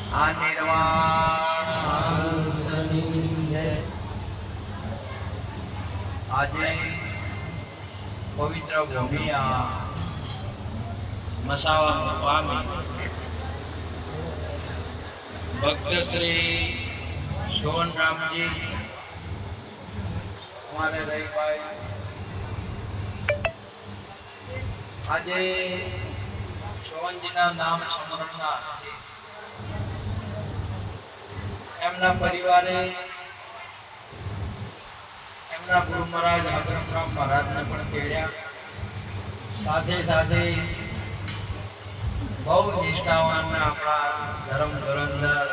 આ નિર્વાણ આજે પવિત્ર ભૂમિ મસાવા સ્વામી ભક્ત શ્રી સોનરામજી અમારે રહીભાઈ આજે સોનજીના નામ સ્મરણના એમના પરિવારે એમના ગુરુ મહારાજ અગ્રમરામ મહારાજને પણ તેડ્યા, સાથે સાથે બહુ નિષ્ઠાવાન આપણા ધર્મ ધુરંધર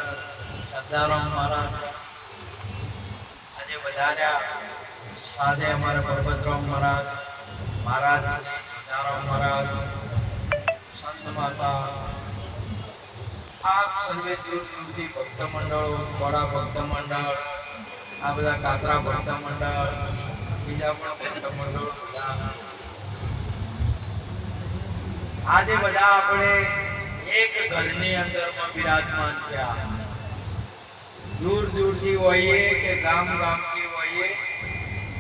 સદારામ મહારાજ આજે વધાર્યા, સાથે અમારા પરબતરામ મહારાજ મહારાજ સદારામ મહારાજ સંત માતા આપ સર્વે દૂર દૂરથી ભક્ત મંડળો, વડા ભક્ત મંડળ, આ બધા કાતરા ભક્ત મંડળ, બીજા પણ ભક્ત મંડળો આજે બધા આપણે એક ઘરની અંદરમાં બિરાજમાન થયા. દૂર દૂરથી હોઈએ કે ગામ ગામથી હોઈએ,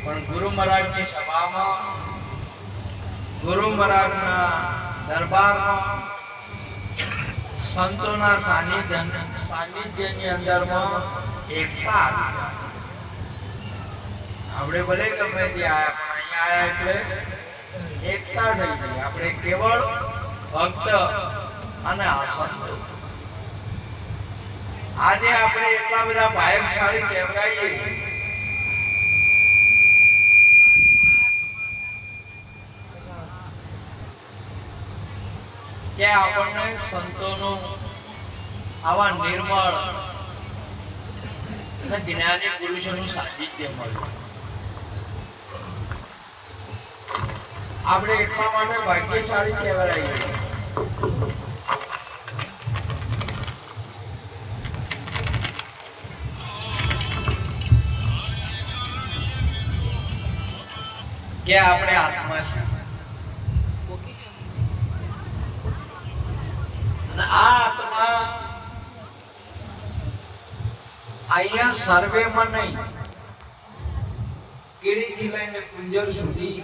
પણ ગુરુ મહારાજની સભામાં, ગુરુ મહારાજના દરબારમાં, સંતોના સાનિધ્યની અંદરમાં એકતા. આપણે ભલે ગમે ત્યાં અહીંયા આવ્યા એટલે એકતા થઈ ગઈ. આપણે કેવળ ભક્ત અને સંત. આજે આપણે એટલા બધા ભાગ્યશાળી કહેવાઈએ કે આપણને સંતોનું આવા નિર્મળ અને જ્ઞાની પુરુષોનું સાનિધ્ય મળ્યું. આપણે એટલા માટે ભાગ્યશાળી કહેવાય કે આપણે આત્મા છે અને આ આત્મા અહીંયા સર્વેમાં નહીં, કીડીથી લઈને કુંજર સુધી,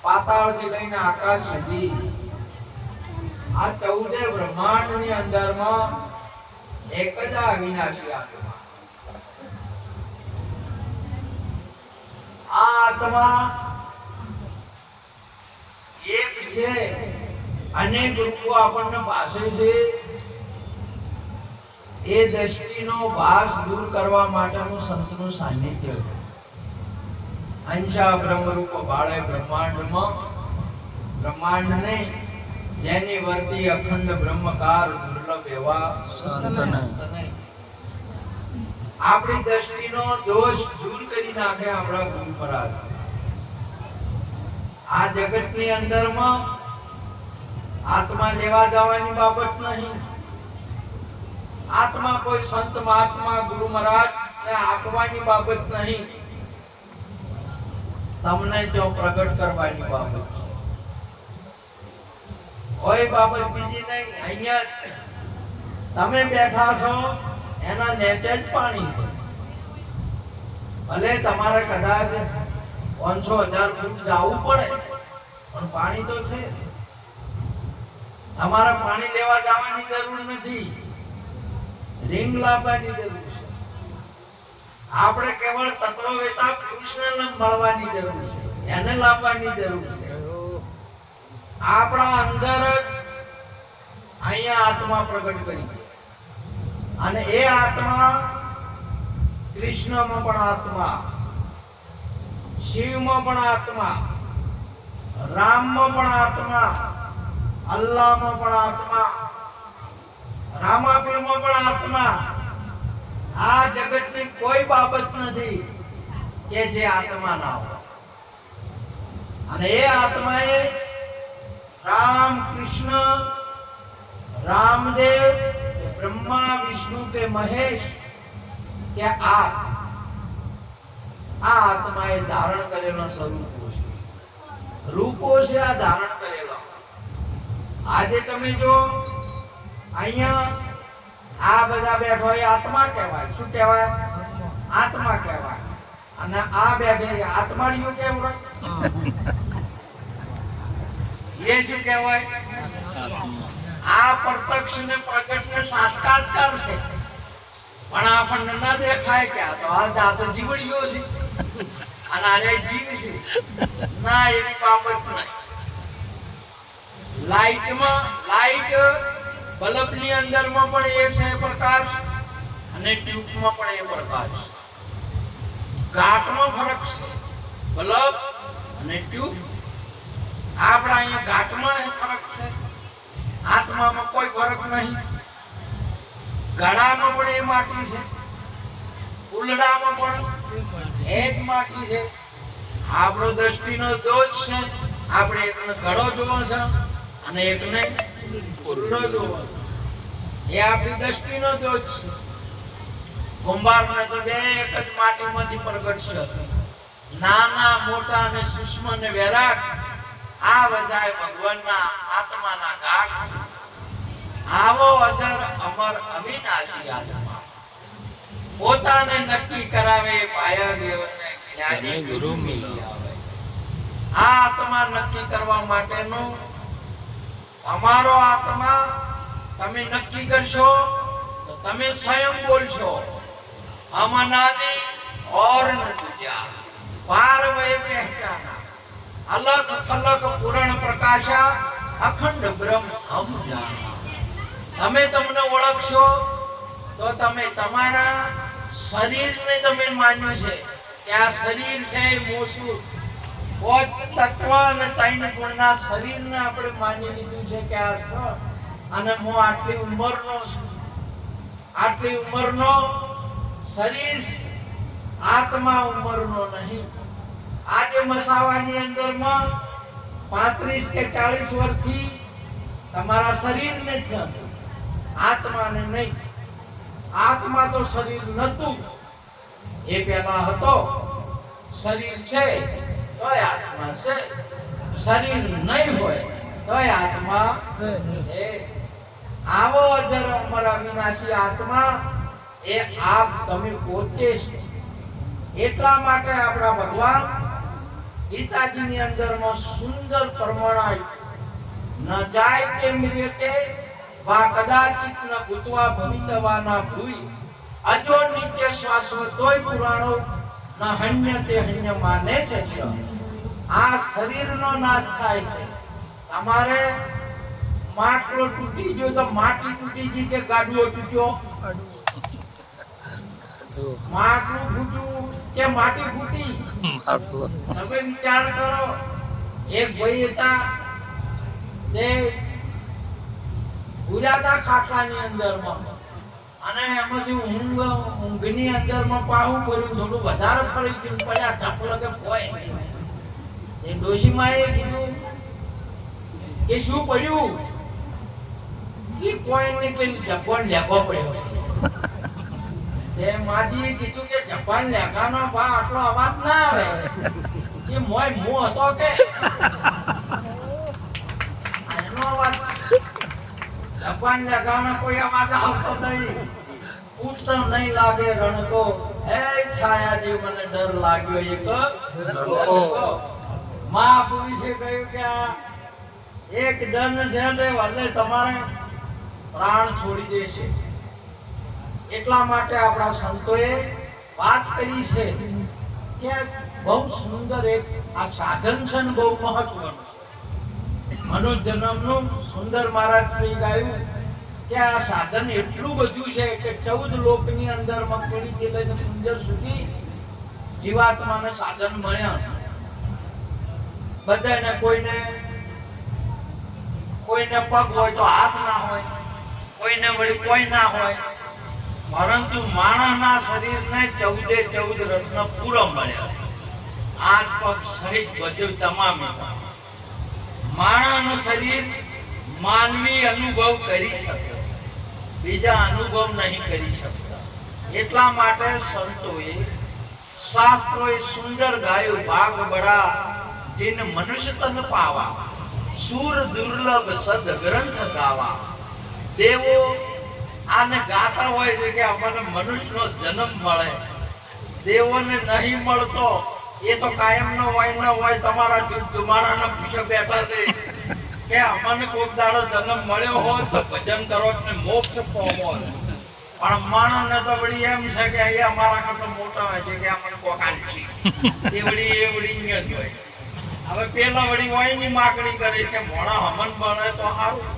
પાતાળથી લઈને આકાશ સુધી, આ 14 બ્રહ્માંડની અંદરમાં એક જ અવિનાશી આત્મા. આ આત્મા એક છે, અનેક રૂપો આપણને પાસે છે. એ દ્રષ્ટિનો ભાસ દૂર કરવા માટેનું સંતનું સાનિધ્ય છે. અંશા બ્રહ્મરૂપ બાળે બ્રહ્માંડમાં, બ્રહ્માંડને જેની વર્તી અખંડ બ્રહ્મકાર દુર્લભ એવા સંતને આપણી દ્રષ્ટિનો દોષ દૂર કરી નાખે આપણા ગુરુ મહારાજ. આ જગતની અંદરમાં આત્મા લેવા જવાની બાબત નહીં. આત્મા કોઈ સંત મહાત્મા ગુરુ મહારાજ ને આપવાની બાબત નહીં, તમને જો પ્રગટ કરવાની બાબત છે. કોઈ બાબત બીજી નહીં. અહીંયા તમે બેઠા છો એના નેચે જ પાણી છે. ભલે તમારે કદાચ 500,000 ફૂટ જવું પડે, પણ પાણી તો છે. તમારે પાણી લેવા જવાની જરૂર નથી, રિંગ લાવવાની જરૂર છે. આપણે કેવળ તત્વવેતા પુરુષને મળવાની જરૂર છે, એને લાવવાની જરૂર છે. આપણા અંદર જ અહીંયા આત્મા પ્રગટ કરી, અને એ આત્મા કૃષ્ણમાં પણ આત્મા, શિવમાં પણ આત્મા, રામમાં પણ આત્મા, અલ્લાહમાં પણ આત્મા, રામાપીરમાં પણ આત્મા. આ જગતની કોઈ બાબત નથી કે જે આત્મા ના હોય. અને એ આત્માએ રામ, કૃષ્ણ, રામદેવ, બ્રહ્મા, વિષ્ણુ કે મહેશ કે આ આત્માએ ધારણ કરેલો સ્વરૂપો છે, રૂપો છે. આ ધારણ કરેલો આજે તમે જો અહીંયા આ બધા બેઠો એ આત્મા કહેવાય. શું કહેવાય? આત્મા કહેવાય. અને આ બેઠે આત્માડીઓ કહેવાય. એ શું કહેવાય? આ પ્રત્યક્ષ ને પ્રગટ ને સાક્ષાત્કાર છે. પણ આપણને ન દેખાય કે આ તો જીવડીઓ છે અને આને જીવ છે. ના, એવી બાબત નહીં. લાઈટ બલ્બની અંદરમાં પણ એ છે પ્રકાશ અને ટ્યુબમાં પણ એ પ્રકાશ. ઘાટમાં ફરક છે, બલ્બ અને ટ્યુબ. આપણા અહીંયા ઘાટમાં ફરક છે, આત્મામાં કોઈ ફરક નહીં. ઘડામાં પણ એ માટી છે, ઉલડામાં પણ એ જ માટી છે. આપણો દ્રષ્ટિનો દોષ છે. આપણે એકને ઘડો જોવો છે અને એકને ઉલડો જોવો. એ આપણી દ્રષ્ટિનો દોષ છે. કુંભારને તો બે એક જ માટીમાંથી પ્રગટશે. નાના મોટા અને સૂક્ષ્મ અને વિરાટ આ બધા ભગવાનના આત્માના ઘાટ. આવો અજર અમર અવિનાશી આત્મા પોતાને નક્કી કરાવે પાયા દેવને જ્ઞાની ગુરુ મિલી આવે. આ આત્મા નક્કી કરવા માટેનો તમારો આત્મા તમે નક્કી કરશો તો તમે સ્વયં બોલશો, हम अनादि और न तुझा पार वे पहचाना अलग अलग पूर्ण प्रकाशा अखंड ब्रह्म हम जाना. તમે તમને ઓળખશો તો તમે તમારા શરીરને તમે માન્યું છે કે આ શરીર છે મોસુર પોત તત્વ અને ત્રણ ગુણના શરીરને આપણે માની લીધું છે કે આ છે અને હું આટલી ઉંમરનો છું. આટલી ઉંમરનો શરીર, આત્મા ઉંમરનો નહીં. આજે મસાવાની અંદરમાં 35 કે 40 વર્ષથી તમારા શરીરને થયા છે, આત્માને નહીં. આત્મા તો શરીર નતું, એ પહેલા હતો. શરીર છે તોય આત્મા છે, શરીર નહીં હોય તોય આત્મા છે. આવો અજર અમર અવિનાશી આત્મા એ આપ તમે પોતે છો. એટલા માટે આપણા ભગવાન ગીતાજીની અંદરમાં સુંદર પ્રમાણ ન જાય તે મિર્યતે વા કદાચિત ન ભૂતવા ભવિતવાના ભૂઈ અજો નિત્ય શાશ્વતોય પુરાણો ન હન્ય તે હન્ય માને છે. આ શરીરનો નાશ થાય છે. તમારે માટલો તૂટી ગયો તો માટી તૂટી ગઈ કે ગાડવો તૂટ્યો? માટલું ફૂટ્યું કે માટી ફૂટી? તમે વિચાર કરો. એક ભાઈ હતા, તે ઉજાતા ખાટલાની અંદરમાં અને એમાંથી ઊંઘની અંદરમાં પાહું પડ્યું, થોડું વધારે ફરી ગયું, પડ્યા ચપલો કે પોય. એ ડોશીમાએ કીધું કે શું પડ્યું? કે કોઈ નહીં, પેલું જપણ લેખો પડ્યો. તે માજીએ કીધું કે જપાન લેખાનો બા આટલો અવાજ ના આવે કે મોય મો હતો કે એનો અવાજ. જપાન લેખાનો કોઈ અવાજ આવતો નહીં. ઉત્તમ નહીં લાગે રણકો એ છાયાજી મને ડર લાગ્યો. એક મહાપુરુષે કહ્યું કે આ એક જન છે તે વલ્લે તમારે પ્રાણ છોડી દેશે. એટલા માટે આપણા સંતોએ વાત કરી છે કે બહુ સુંદર એક આ સાધન છે ને બહુ મહત્વનું. મનુષ્ય જન્મનું સુંદર મહારાજ શ્રી ગાયું કે આ સાધન એટલું બધું છે કે 14 લોકની અંદર મગફળીથી લઈને સુંદર સુધી જીવાત્માને સાધન મળ્યા. બધાને કોઈને પગ હોય તો હાથ ના હોય, કોઈને વળી કોઈ ના હોય, પરંતુ માણસના શરીરને 14 રત્ન પૂરો મળ્યા. હાથ પગ સહિત બધું તમામ. માણસનું શરીર માનવી અનુભવ કરી શકે, બીજા અનુભવ નહીં કરી શકતા. એટલા માટે સંતોએ શાસ્ત્રોએ સુંદર ગાયું ભાગ બડા जिन मनुष्य तन पावा सूर दुर्लभ सद ग्रंथ गावा. देवो આને ગાતા હોય છે કે અમને મનુષ્યનો જન્મ મળે, દેવોને નહીં મળતો. એ તો કાયમનો હોય ન હોય તમારા ધુમાડાના પૂછે બેઠા છે કે અમને કોક દાડો જન્મ મળ્યો હોત તો ભજન કરો ને મોક્ષ પામો. પણ માણસને તો વળી એમ છે કે એ અમારા કરતા મોટા હોય છે કે અમને કોક આલસી એ વળી જ હોય. હવે પેલા વળી હોય ની માગણી કરે કે મોણા હમન બને તો સારું,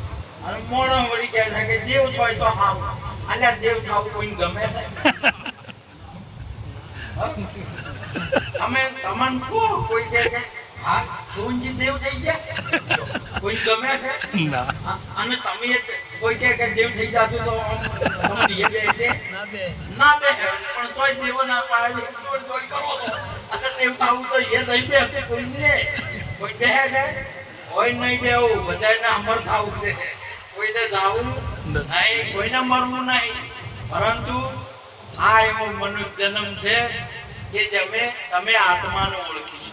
અને મોણા વળી કહે છે કે દેવ હોય તો સારું. અલ્યા દેવ થવું કોઈ ગમે છે? અમે તમન કો કોઈ કહે કે હા સોનજી દેવ થઈ ગયા, કોઈ ગમે છે? અને તમે કોઈ કહે કે દેવ થઈ જાતું તો તમે દીએ બે ના બે પણ તોય દેવ ના પાડે કોઈ કરો તો અને દેવ થવું તો એ નહીં બે કોઈ ને કોઈ બે છે કોઈ નહીં બેવું, બધાને અમર થવું છે. કોઈને જાવું નહીં, કોઈને મરવું નહીં. પરંતુ આ એવો મનુષ્ય જન્મ છે કે તમે આત્માને ઓળખી છે.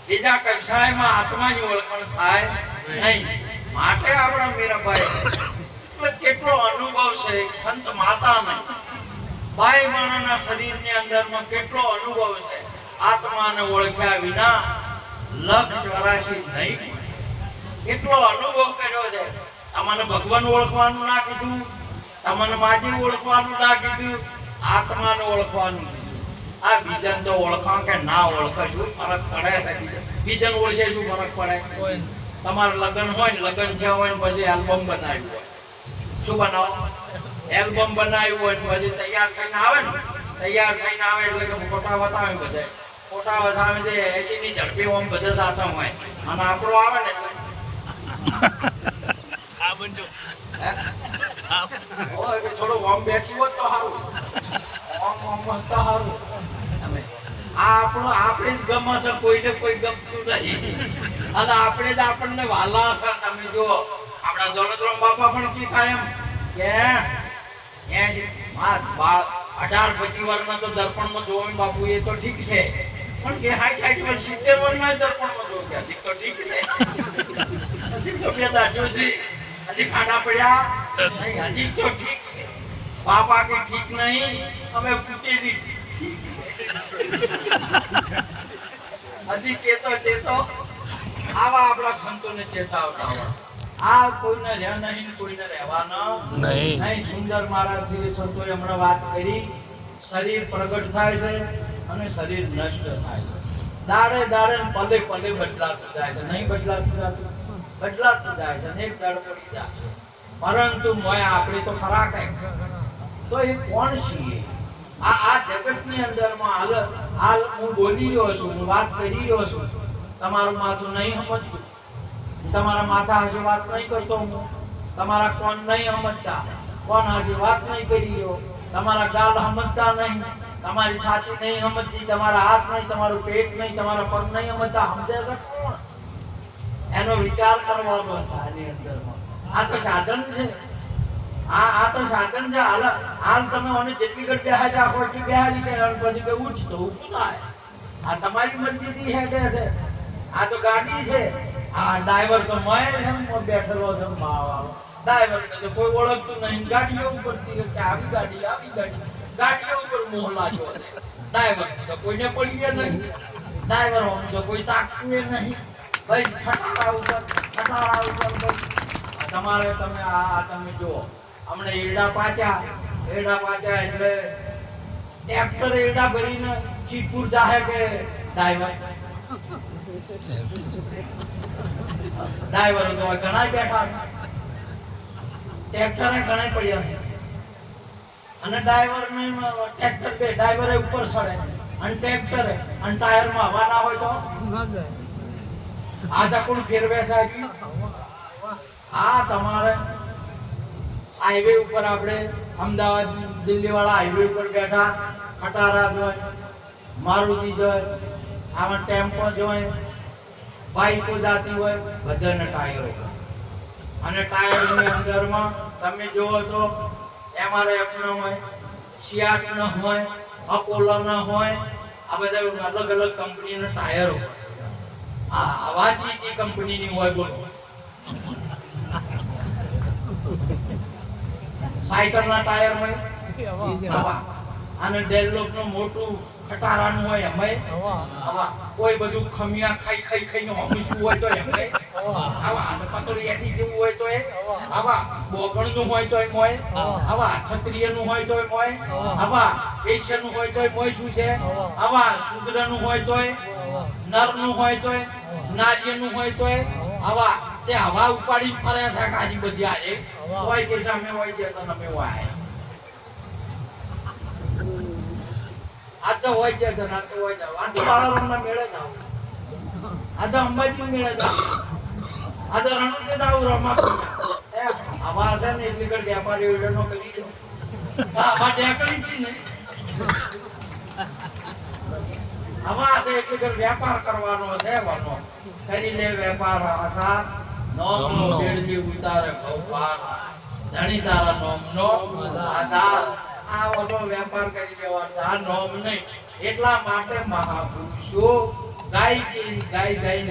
બીજા કશાયમાં આત્માની ઓળખાણ થાય નહીં. માટે આપણા મીરાબાઈ કેટલો અનુભવ છે સંત માતા નહીં બાઈ માણાના શરીરની અંદરમાં કેટલો અનુભવ છે. આત્માને ઓળખ્યા વિના લક્ષ 84 નહીં. કેટલો અનુભવ કર્યો છે. તમને ભગવાન ઓળખવાનું ના કીધું, તમને માજી ઓળખવાનું ના કીધું, આત્માને ઓળખવાનું. આ બીજાને તો ઓળખા કે ના ઓળખે શું ફરક પડે? બીજાને ઓળખે શું ફરક પડે? તમારે લગ્ન હોય ને લગ્ન થયા હોય ને પછી એલ્બમ બનાવ્યું હોય, શું બનાવો? એલ્બમ બનાવ્યું હોય ને પછી તૈયાર થઈને આવે ને, તૈયાર થઈને આવે એટલે કે ફોટા બતાવે. બધા ફોટા બતાવે છે 80 ની ઝડપી ઓમ બધા દાતા હોય, અને આપણો આવે ને થોડો ઓમ બેઠી હોત તો સારું. આપણે જ ગમે છે, કોઈને કોઈ ગમતું નહીં. અને આપણે જ આપણને વાલા છે. તમે જો આપણા દોલતરામ બાપા પણ કી કાયમ કે 18-25 વર્ષના તો દર્પણમાં જોવે બાપુ, એ તો ઠીક છે. પણ કે 60-70 વર્ષના દર્પણમાં જોવે તો ઠીક છે. હજી તો બે દાઢો છે, હજી ખાડા પડ્યા નહીં, હજી તો ઠીક છે. બાપા કે ઠીક નહીં, અમે ફૂટેલી ઠીક છે. હજી ચેતો આવા આપણા સંતોને ચેતાવતા હોય. આ કોઈને રહ્યા નહીં, કોઈને રહેવાના નહીં. સુંદર મહારાજથી સંતોએ હમણાં વાત કરી. શરીર પ્રગટ થાય છે અને શરીર નષ્ટ થાય છે. દાડે દાડે પલે પલે બદલાતું જાય છે. નહીં બદલાતું જાય છે. એક દાડ પડી જાય છે. પરંતુ આપણે તો ખરા કઈ તો એ કોણ છીએ? આ જગતની અંદરમાં હાલ હું બોલી રહ્યો છું, હું વાત કરી રહ્યો છું. તમારું માથું નહીં સમજતું, તમારા માથા હાશે વાત નહીં કરતો હું. તમારા કોણ નહીં સમજતા, કોણ હાશે વાત નહીં કરી રહ્યો. તમારા ગાલ સમજતા નહીં, તમારી છાતી નહીં સમજતી, તમારા હાથ નહીં, તમારું પેટ નહીં, તમારા પગ નહીં સમજતા. સમજે છે કોણ? એનો વિચાર કરવાનો છે આની અંદરમાં. આ તો સાધન છે. આ તો સાધન છે. હાલ તમે મને જેટલી ઘટ બેહાજ રાખો એટલી બેહાજી કે પછી કે ઉઠ તો ઊભું થાય. આ તમારી મરજીથી હેડે છે. આ તો ગાડી છે. આ ડ્રાઈવર તો મેં બેઠેલો છે. ડ્રાઈવર તો કોઈ ઓળખતું નહીં. ગાડીઓ ઉપરથી આવી ગાડી ગાડીઓ ઉપર મોહ લાગ્યો છે. ડ્રાઈવર તો કોઈને પડીએ નહીં. ડ્રાઈવર આમ તો કોઈ તાકતું નહીં. ભાઈ ખટારા ઉપર તમારે તમે તમે જુઓ હમણાં એરડા પાચ્યા એટલે ટ્રેક્ટર એરડા ભરીને ચીપુર જાહે કે ડ્રાઈવર તો ઘણા બેઠા, ટ્રેક્ટરે ઘણા પડ્યા. અને ડ્રાઈવર ને ટ્રેક્ટર બે ડ્રાઈવરે ઉપર ચડે અને ટ્રેક્ટરે અને ટાયરમાં હવા ના હોય તો આધા કોણ ફેરવે સાહેબ. આ તમારે હાઈવે ઉપર આપણે અમદાવાદ દિલ્હી વાળા હાઈવે ઉપર બેઠા ખટારા જોય, મારુતિ જોય, આમાં ટેમ્પો જોય, બાઈકો જાતી હોય, બધાને ટાયરો. અને ટાયરની અંદરમાં તમે જુઓ તો MRF ન હોય, સિયાટ ન હોય, અપોલો ન હોય, આ બધા અલગ અલગ કંપનીના ટાયરો. આ અવાજી કંપનીની હોય બોલો. સાયકલના ટાયરમાં હવા અને ડેવલપનું મોટું ખટારાનું હોય એમાં હવા કોઈ બધું ખમિયા ખાઈને હમીશું હોય તો એમાં હવા અને પતળી એટી જેવું હોય તો એ હવા બોગણનું હોય તો એ મોય હવા ક્ષત્રિયનું હોય તો એ મોય હવા વૈશ્યનું હોય તો એ મોય શું છે હવા શૂદ્રનું હોય તો એ નરનું હોય તો એ નાર્યનું હોય તો એ હવા તે હવા ઉપાડી ફર્યા છે કાજી બધી આજે હોય કે સામે હોય છે તો તમે હોય આ તો હોય છે તો ના તો હોય છે આ તો બાળારોના મેળે જાવ આ તો અંબાજી મેળે જાવ આ તો રણુદે જાવ રમા એ હવા છે ને એટલી કર વેપારી યોજનો કરી દો હા આ કરી દી ને હવા છે એટલી કર વેપાર કરવાનો છે વાનો કરી લે વેપાર આશા નોમનો બેડજી ઉતારે ભવપાર ધણી તારા નોમનો આધાર આ ઓનો વેપાર કરી દેવાનો આ નોમ નહીં એટલા માટે મહાપુરુષો ગાય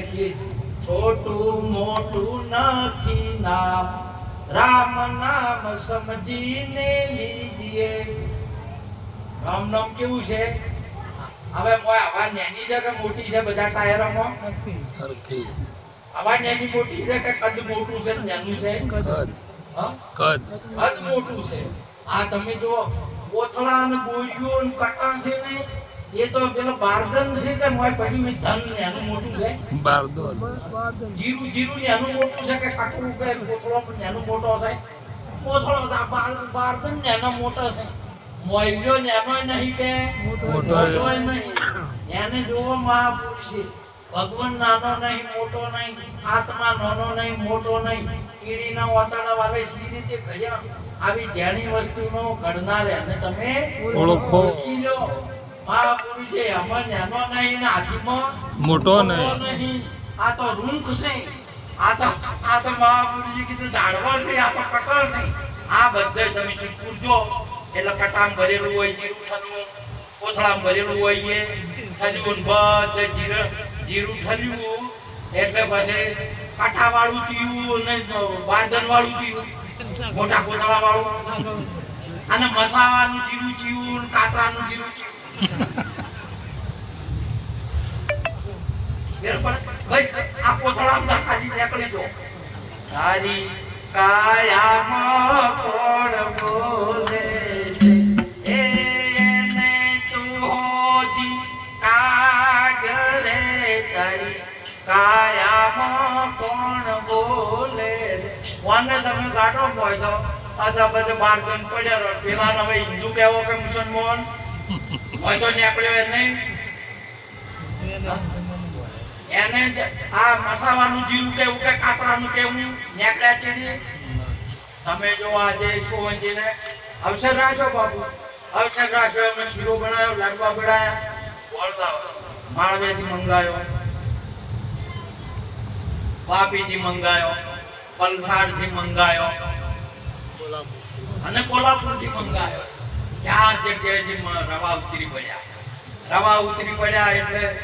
કે છોટું મોટું નથી નામ રામ નામ સમજીને લીજીએ રામ નામ કેવું છે હવે મોય આવા નેની છે કે મોટી છે બધા ટાયરોમાં સરખી આવા નેની મોટી છે કે કદ મોટું છે નેનું છે કદ મોટું છે આ તમે જો કોથળા અને બોરીઓ અને કટા છે ને એ તો પેલો બારદન છે કે મોય પડ્યું ધન નેનું મોટું છે બારદન જીરું નેનું મોટું છે કે કટરું કે કોથળો નેનું મોટો છે કોથળો બારદન નેનો મોટો છે મોયલો નેનો નહીં કે મોટો નહીં એને જોવો મહાપુરુષ ભગવાન નાનો નહીં મોટો નહીં આત્મા નાનો નહીં મોટો નહીં કીડીના ઓતરડા વાલે સી રીતે ઘડ્યા આવી જેણી વસ્તુનો ઘડનાર એને તમે ઓળખી લો મહાપુરુષે અમર નાનો નહીં ને આદિમાં મોટો નહીં આ તો રૂંખ છે આ તો મહાપુરુષે કીધું ઝાડવા છે આ તો કટર છે આ બધે તમે પૂરજો એટલે કટામ ભરેલું હોય જીરું ઠલ્યું કોથળામ ભરેલું હોય એ ઠલ્યું બધે જીરું ઠલ્યું એટલે પછી કાંઠા વાળું થયું ને બારદન વાળું થયું મોટા કોથળા વાળું અને મસાવાનું જીરું થયું કાતરાનું જીરું થયું આ કોથળામાં ખાલી નીકળી દો તારી કાયામાં કોણ બોલે એને તું હોદી કાગરે તારી કાયામાં કોણ બોલે વાને તમે ગાડો હોય તો આધા બધે બાર ગન પડ્યા રહો પેલા હવે હિન્દુ કહેવો કે મુસલમાન હોય તો નીકળ્યો નહીં એને આ મસાવાનું જીરું કેવું કે કાતરાનું કેવું નીકળ્યા છે તમે જો આજે સોવંજીને અવસર રાખો બાપુ અવસર રાખો એમને શીરો બનાવ્યો લાડવા બનાવ્યા માળવેથી મંગાયો વાપીથી મંગાયો વલસાડથી મંગાયો અને કોલ્હાપુરથી મંગાયો ચાર જગ્યાએથી રવા ઉતરી પડ્યા એટલે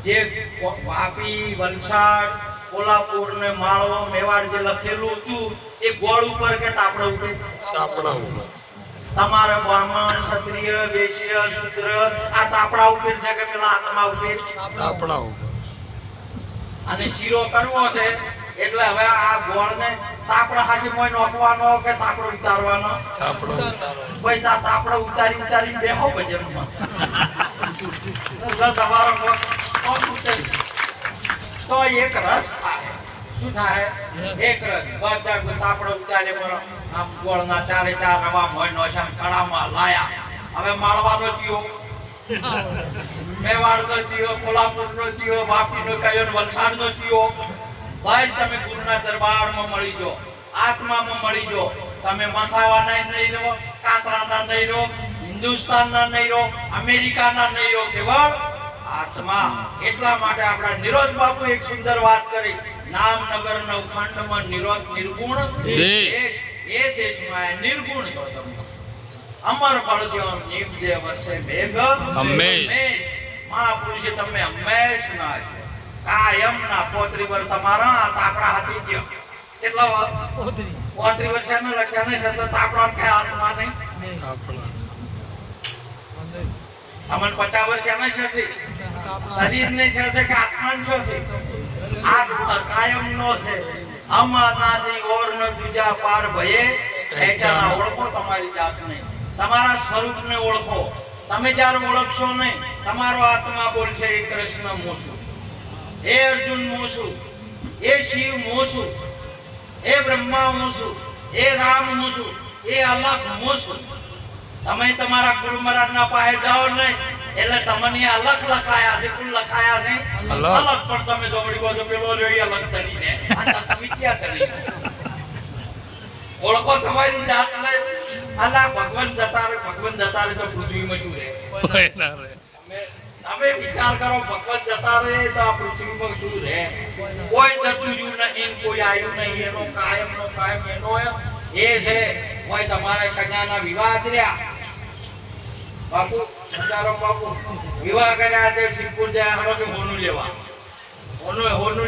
જે વાપી વલસાડ કોલ્હાપુર ને માળવો મેવાડ જે લખેલું હતું એ ગોળ ઉપર કે તાપડા ઉપર તમારે બ્રાહ્મણ ક્ષત્રિય વૈશ્ય શૂદ્ર આ તાપડા ઉપર છે કે પેલા આત્મા ઉપર તાપડા ઉપર અને શીરો કરવો છે એટલે હવે આ ગોળ ને તાપડા હાથી મોય નોખવાનો કે તાપડો ઉતારવાનો ભાઈ તાપડો ઉતારી બેહો બજારમાં તમારો તો એક રસ થાય શું થાય એક રસ બધા તાપડો ઉતારે બરો આમ ગોળના ચારે ચાર રવા મોય નોશામ કડામાં લાયા હવે માળવાનો થયો મેવાડનો થયો કોલ્હાપુરનો થયો વાપીનો કયો વલસાડનો થયો ભાઈ તમે ગુરુના દરબારમાં મળી જો આત્મામાં મળી જો તમે મસાવાના નહીં રહો કાતરાના નહીં રહો હિન્દુસ્તાનના નહીં રહો અમેરિકાના નહીં રહો કેવળ આત્મા એટલા માટે આપણા નિરોધ બાપુ એક સુંદર વાત કરી નામનગર નવખંડમાં નિરોધ નિર્ગુણ દેશ એ દેશમાં નિર્ગુણ છો તમે અમર પડજો નિવદે વર્ષે મેઘ હંમેશ મહાપુરુષે તમે હંમેશ ના કાયમ ના પોત્રી વર તમારા તાપડા હાથી ગયો કેટલા પોત્રી 35 વર્ષના લક્ષણ સતત આપણો કે આત્મા નહીં અમન 50 વર્ષના છે શરીર ને છે કે આત્મા નો છે આ કાયમ નો છે અમાનાથી ઓર ન બીજા પાર ભયે એચાના ઓળખો તમારી જાતને તમારા સ્વરૂપને ઓળખો તમે જ્યારે ઓળખશો નહીં તમારો આત્મા બોલશે એ કૃષ્ણ મોસુ એ અર્જુન મોસુ એ શિવ મોસુ એ બ્રહ્મા મોસુ એ રામ મોસુ એ અલગ મોસુ તમે તમારા ગુરુ મહારાજના પાસે જાઓ નહીં એટલે તમને અલગ લખાયા છે કુલ લખાયા છે અલગ પણ તમે દોડી બોજો પેલો જોઈ અલગ તરી છે આ તમે ક્યાં કરી ઓળખો તમારી જાતને આલા ભગવાન જતા રે તો પૃથ્વીમાં શું રહે તમે વિચાર કરો ભગવાન જતા રહે તો આ પૃથ્વીમાં શું રહે કોઈ જતું રહ્યું નહીં કોઈ આવ્યું નહીં એનો કાયમ એનો એ છે કોઈ તમારા કન્યાના વિવાહ થયા બાપુ વિચારો બાપુ વિવાહ કર્યા તે સિદ્ધપુર જાય હરો કે હોનું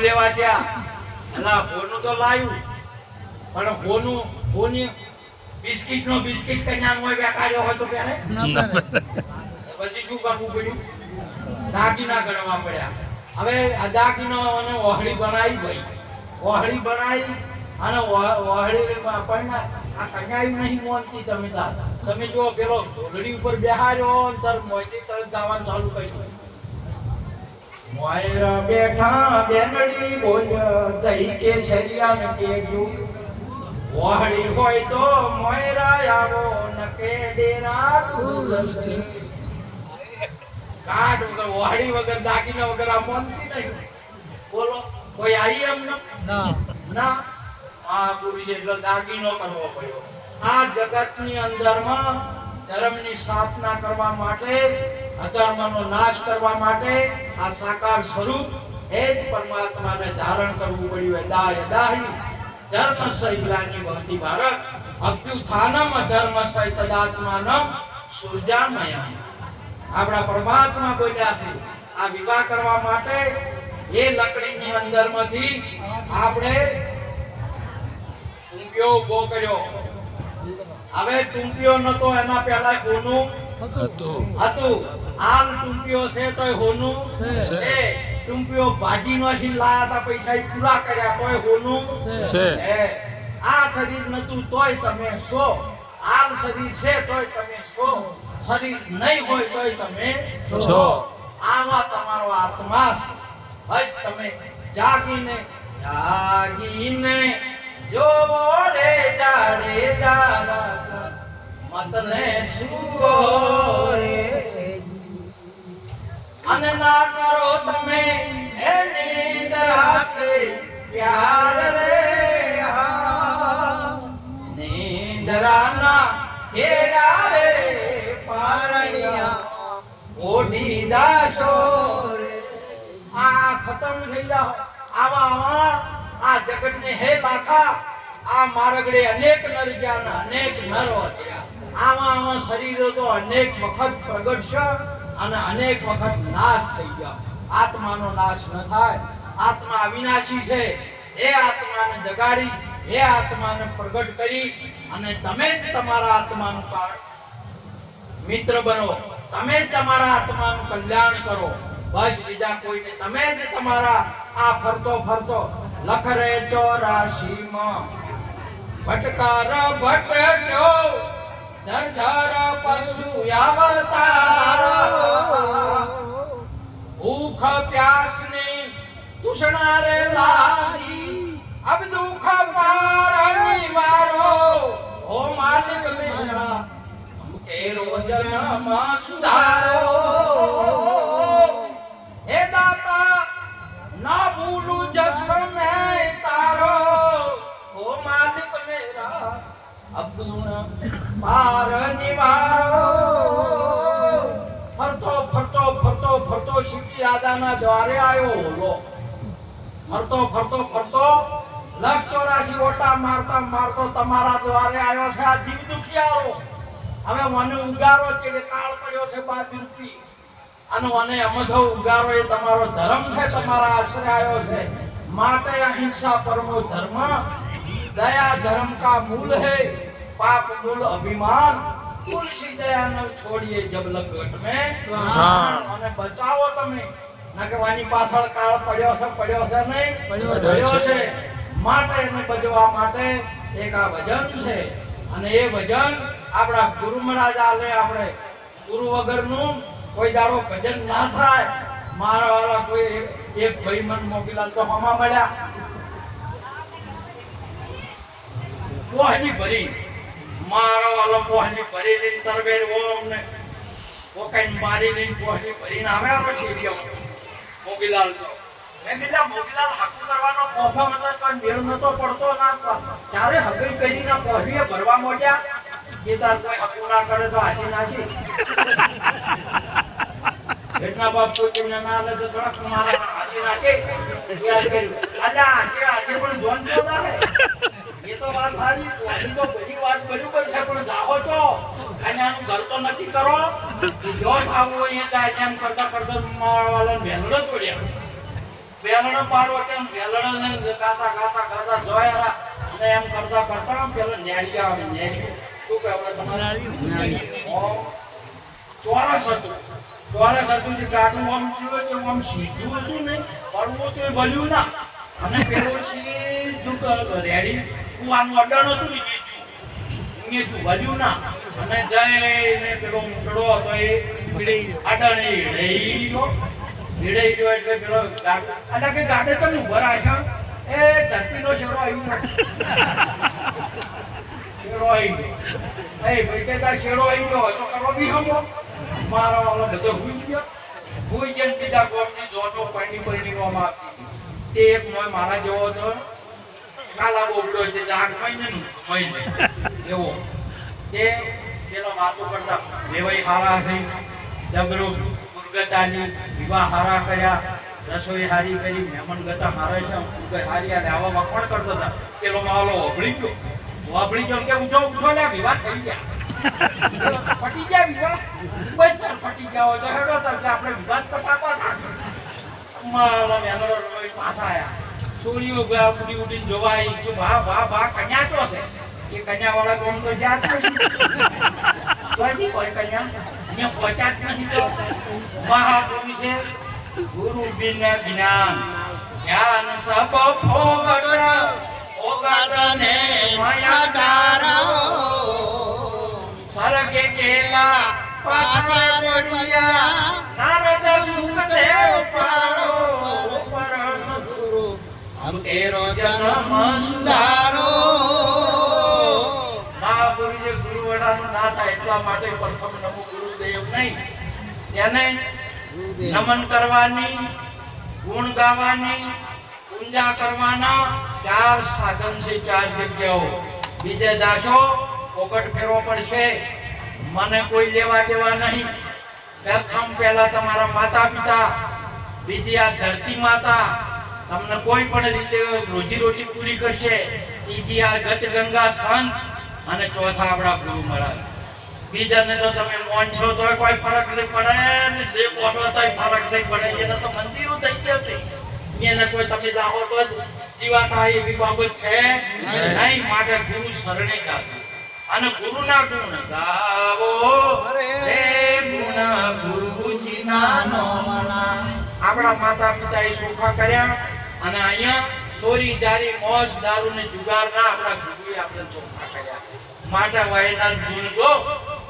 લેવા ગયા અલા હોનું તો લાવ્યું પણ હોની બિસ્કિટ કન્યાનો હોય બેઠાડ્યો હોય તો પહેરે પછી શું કરવું પડ્યું દાગીના ગણવા પડ્યા હવે આ દાગીનો અને ઓહળી બનાવી અને ઓહળી આપણને આ કન્યા નહીં મોનતી તમે જો પેલો ઢોલડી ઉપર બેહાર્યો તર મોયથી તરત ગાવાનું ચાલુ કર્યું મોયરા બેઠા બેનડી બોલ્યા જઈ કે શરિયાને કેજો ઓહળી હોય તો મોયરા આવો નકે ડેરા તુલસી કાઢ વગર ઓહળી વગર દાગીના વગર આ મોનતી નહીં બોલો કોઈ આવી એમ ના આ પુરુષ એટલે દાગીનો કરવો પડ્યો આ જગતની અંદરમાં ધર્મની સ્થાપના કરવા માટે અધર્મનો નાશ કરવા માટે આ સાકાર સ્વરૂપ એ જ પરમાત્માને ધારણ કરવું પડ્યું દાહી ધર્મસ્ય ગ્લાનિ ભવતિ ભારત અભ્યુત્થાનમ અધર્મસ્ય તદાત્માનમ સૃજામય આપણા પરમાત્મા બોલ્યા છે આ વિવાહ કરવા માટે એ લકડીની અંદરમાંથી આપણે ટૂંપિયો ઉભો કર્યો હવે ટૂંપિયો નતો એના પહેલા હોનું હતું હાલ ટૂંપિયો છે તોય હોનું છે ટૂંપિયો ભાજીનો સીન લાયા હતા પૈસા પૂરા કર્યા તોય હોનું છે આ શરીર નતું તોય તમે છો હાલ શરીર છે તોય તમે છો શરીર નહીં હોય તોય તમે છો આમાં તમારો આત્મા બસ તમે જાગીને જોવો રે જાડે જારા મતને સુવો રે અને ના કરો તમે એની દરાસે પ્યાર રે નીંદરાના ઘેરા રે પારણિયા ઓઢી જાશો રે આ ખતમ થઈ જાઓ આવા આ જગતને હે લાખા આ મારગડે અનેક નર ગયા અનેક નરો હતા આવા શરીરો તો અનેક વખત પ્રગટશે અને અનેક વખત નાશ થઈ ગયો આત્માનો નાશ ન થાય આત્મા અવિનાશી છે એ આત્માને જગાડી એ આત્માને પ્રગટ કરી અને તમે જ તમારા આત્માનું મિત્ર બનો તમે જ તમારા આત્માનું કલ્યાણ કરો બસ બીજા કોઈને તમે જ તમારા આ ફરતો લખ રે 84 માં ભટકાર ભટક્યો ધર પશુ અવતાર ભૂખ પ્યાસ ને તૃષ્ણા રે લાગી અબ દુખ પાર નિવારો ઓ માલિક મેરા હમકે રોજન માં સુધારો હે દાતા ના ભૂલું જસ મેં તારો ઓ માલિક મેરા અબદુણ પાર નિવારો ફરતો શિવજી રાજાના દ્વારે આવ્યો ઓલો ફરતો લખ 84 ઓટા મારતો તમારા દ્વારે આવ્યો છે આ જીવ દુખિયારો હવે મને ઉગારો છે કે કાળ પડ્યો છે બાદરૂપી અને મને અમધો ઉગારો એ તમારો ધર્મ છે તમારા આશ્રય આવ્યો છે માટે અહિંસા પરમો ધર્મ दया धर्म का मूल है, पाप मूल अभिमान, तुलसी दया न छोड़िए जब लपट में અને બચાવો તમે નગવાની પાછળ કાળ પડ્યો છે નહીં પડ્યો છે માટે એને બચવા માટે એક આ ભજન છે અને એ ભજન આપણા ગુરુ મહારાજ આલે આપણે ગુરુ વગરનું કોઈ દાડો ભજન ના થાય મારા વાળા કોઈ એક ભાઈ મન મોકીલાલ તો હમા મળ્યા મોહની ભરી મારા વાળો મોહની ભરી લઈને તરબેર ઓમ ને ઓકાઈ મારી લઈને મોહની ભરીને આવે પછી મોગીલાલ તો મેં કીધા મોગીલાલ હાકુ કરવાનો કોફા મત પણ મેળ નતો પડતો ના ચારે હગઈ કરીને કોફીએ ભરવા મોડ્યા કે તાર કોઈ હાકુ ના કરે તો હાસી નાસી એટલા બાપ કોઈ ના આલે તો થોડા મારા હાસી નાખે યાદ કર્યું અલ્યા હાસી પણ જોન બોલા હે એ તો વાત સારી કોફી તો બધી વાત બરાબર છે પણ જાઓ છો અને આનું ઘર તો નક્કી કરો જો આવું હોય ત્યાં એમ કરતા મારા વાળાને વેલડો તોડ્યા વેલડો પાડો કેમ વેલડો ને ગાતા જોયા અને એમ કરતા પેલો નેડિયા આવે નેડિયો શું કહેવાય તમારે ચોરસ હતું જે ગાડું આમ જીવે છે આમ સીધું હતું ને પડવું તો એ ભલ્યું ના અને પેલું સીધું રેડી કુવાનું અડાણ હતું ને ભલ્યું ના અને જઈને પેલો મૂકડો હતો એ અડાણે હીડે એટલે પેલો એટલે કે ગાડે તમે ઉભા રાખશો એ ધરતીનો શેડો આવી ગયો એ ભાઈ કે તાર શેડો આવી ગયો તો કરો બી હમો મારો વાળો બધો ભૂઈ ગયો બીજા ગોમની જોજો પડી નો આપતી તે એક મારા જેવો હતો કાલા બોબડો છે જાગ મહિને એવો તે પેલો વાતો કરતા વેવાઈ હારા થઈ જબરો ગુરગતાની વિવાહ હારા કર્યા રસોઈ હારી કરી મહેમાન ગતા હારે છે ગુરગત હારી આ આવા વખણ કરતો હતા પેલો માવલો ઓબળી ગયો કે ઉઠો લે વિવાહ થઈ ગયા પટી ગયા વિવાહ બસ પટી ગયા હોય તો હેડો તો આપણે વિવાદ પટાવા મારા મેલો પાછા આયા સોળીઓ ગયા ઉડીને જોવાય કે ભા કન્યા ચો છે એ કન્યા વાળા કોણ તો જાત કોઈ કોઈ કન્યા અહીંયા પહોંચ્યા જ નથી તો મહાપુરુષ છે ગુરુ બિન જ્ઞાન જ્ઞાન સબ ફોગટ ને માયા તારો સરગે કેલા પાછળ પડ્યા નારદ સુખદેવ પારો પર સદગુરુ તેરો જન્મ સુધારો મહાપુરુષે ગુરુ વડાનું ના થાય એટલા માટે પ્રથમ નમો ગુરુદેવ નહીં તેને નમન કરવાની ગુણ ગાવાની પૂજા કરવાના 4 સાધન છે 4 જગ્યાઓ બીજે જાશો પોકટ ફેરવો પડશે મને કોઈ લેવા દેવા નહીં પ્રથમ પહેલા તમારા માતા પિતા બીજી આ ધરતી માતા તમને કોઈ પણ રીતે રોજી રોટી પૂરી કરશે ત્રીજી આ ગત ગંગા સંત અને ચોથા આપણા ગુરુ મહારાજ બીજાને તો તમે મોન છો તો કોઈ ફરક નહીં પડે ને જે પોટો તો ફરક નહીં પડે એને તો મંદિરો થઈ ગયા છે એને કોઈ તમે જાઓ તો જીવા થાય એવી બાબત છે નહીં માટે ગુરુ શરણે ગાવું અને ગુરુના ગુણ ગાવો હે ગુણ ગુરુજીના નોમના આપણા માતા પિતા એ સોખા કર્યા અને અહીંયા સોરી જારી મોજ દારૂ ને જુગાર ના આપણા ગુરુએ આપણે સોખા કર્યા માટે વાયના ગુણ ગો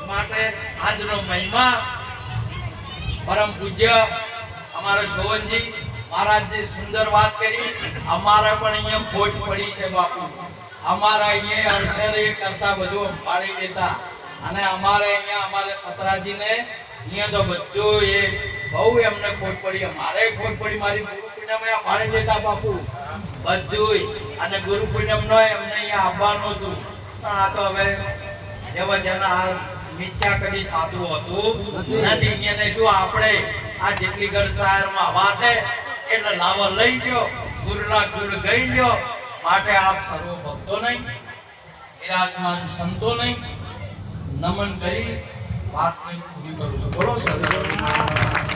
માટે આજનો મહિમા પરમ પૂજ્ય અમારા શોવનજી મહારાજજી સુંદર વાત કરી અમારે પણ અહીંયા ખોટ પડી છે બાપુ અમારા અહીંયા અવસરે કરતા બધું પાડી દેતા અને અમારે અહીંયા અમારે સતરાજીને અહીંયા તો બધું એ બહુ એમને ખોટ પડી અમારે ખોટ પડી મારી ગુરુ પૂનમે પાડી દેતા બાપુ બધું અને ગુરુ પૂનમ નો એમને અહીંયા આવવાનું હતું આ તો હવે એવા જેના મિથ્યા કદી થતું હતું નથી એને શું આપણે આ જેટલી ગરતારમાં હવા છે એટલે લાવો લઈ ગયો ગુરુના ગુરુ ગઈ ગયો માટે આપ સર્વ ભક્તો નહીં વિરાજમાન સંતો નહીં નમન કરી વાત પૂરી કરું છું બોલો સર